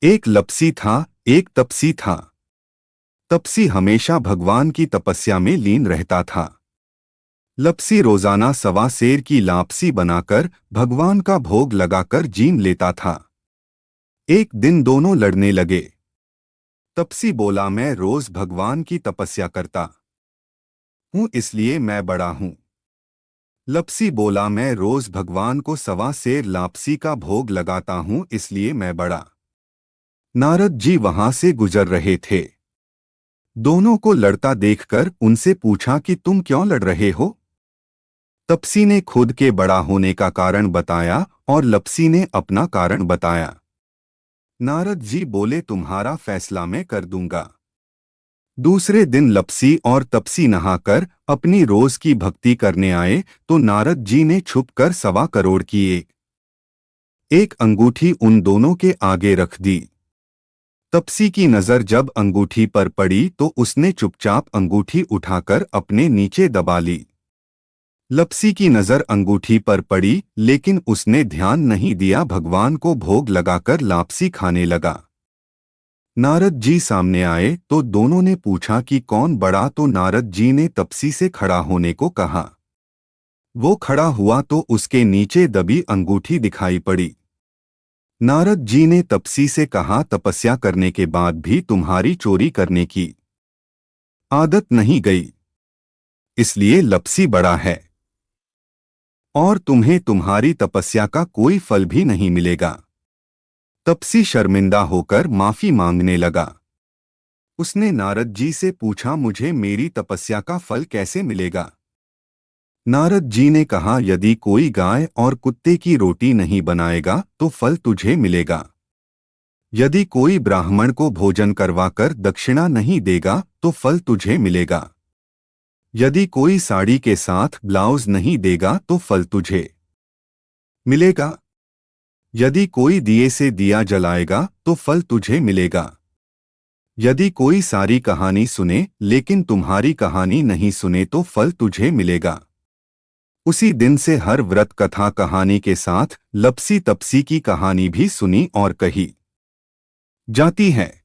एक लपसी था, एक तपसी था। तपसी हमेशा भगवान की तपस्या में लीन रहता था। लपसी रोजाना सवा सेर की लापसी बनाकर भगवान का भोग लगाकर जीन लेता था। एक दिन दोनों लड़ने लगे। तपसी बोला, मैं रोज भगवान की तपस्या करता हूँ इसलिए मैं बड़ा हूँ। लपसी बोला, मैं रोज भगवान को सवा सेर लापसी का भोग लगाता हूँ इसलिए मैं बड़ा। नारद जी वहां से गुजर रहे थे। दोनों को लड़ता देखकर उनसे पूछा कि तुम क्यों लड़ रहे हो। तपसी ने खुद के बड़ा होने का कारण बताया और लपसी ने अपना कारण बताया। नारद जी बोले, तुम्हारा फैसला मैं कर दूंगा। दूसरे दिन लपसी और तपसी नहाकर अपनी रोज की भक्ति करने आए तो नारद जी ने छुपकर 1.25 करोड़ की एक अंगूठी उन दोनों के आगे रख दी। तपसी की नजर जब अंगूठी पर पड़ी तो उसने चुपचाप अंगूठी उठाकर अपने नीचे दबा ली। लपसी की नजर अंगूठी पर पड़ी लेकिन उसने ध्यान नहीं दिया, भगवान को भोग लगाकर लापसी खाने लगा। नारद जी सामने आए तो दोनों ने पूछा कि कौन बड़ा, तो नारद जी ने तपसी से खड़ा होने को कहा। वो खड़ा हुआ तो उसके नीचे दबी अंगूठी दिखाई पड़ी। नारद जी ने तपसी से कहा, तपस्या करने के बाद भी तुम्हारी चोरी करने की आदत नहीं गई, इसलिए लपसी बड़ा है और तुम्हें तुम्हारी तपस्या का कोई फल भी नहीं मिलेगा। तपसी शर्मिंदा होकर माफी मांगने लगा। उसने नारद जी से पूछा, मुझे मेरी तपस्या का फल कैसे मिलेगा। नारद जी ने कहा, यदि कोई गाय और कुत्ते की रोटी नहीं बनाएगा तो फल तुझे मिलेगा। यदि कोई ब्राह्मण को भोजन करवाकर दक्षिणा नहीं देगा तो फल तुझे मिलेगा। यदि कोई साड़ी के साथ ब्लाउज नहीं देगा तो फल तुझे मिलेगा। यदि कोई दिए से दिया जलाएगा तो फल तुझे मिलेगा। यदि कोई सारी कहानी सुने लेकिन तुम्हारी कहानी नहीं सुने तो फल तुझे मिलेगा। उसी दिन से हर व्रत कथा कहानी के साथ लपसी तपसी की कहानी भी सुनी और कही जाती है।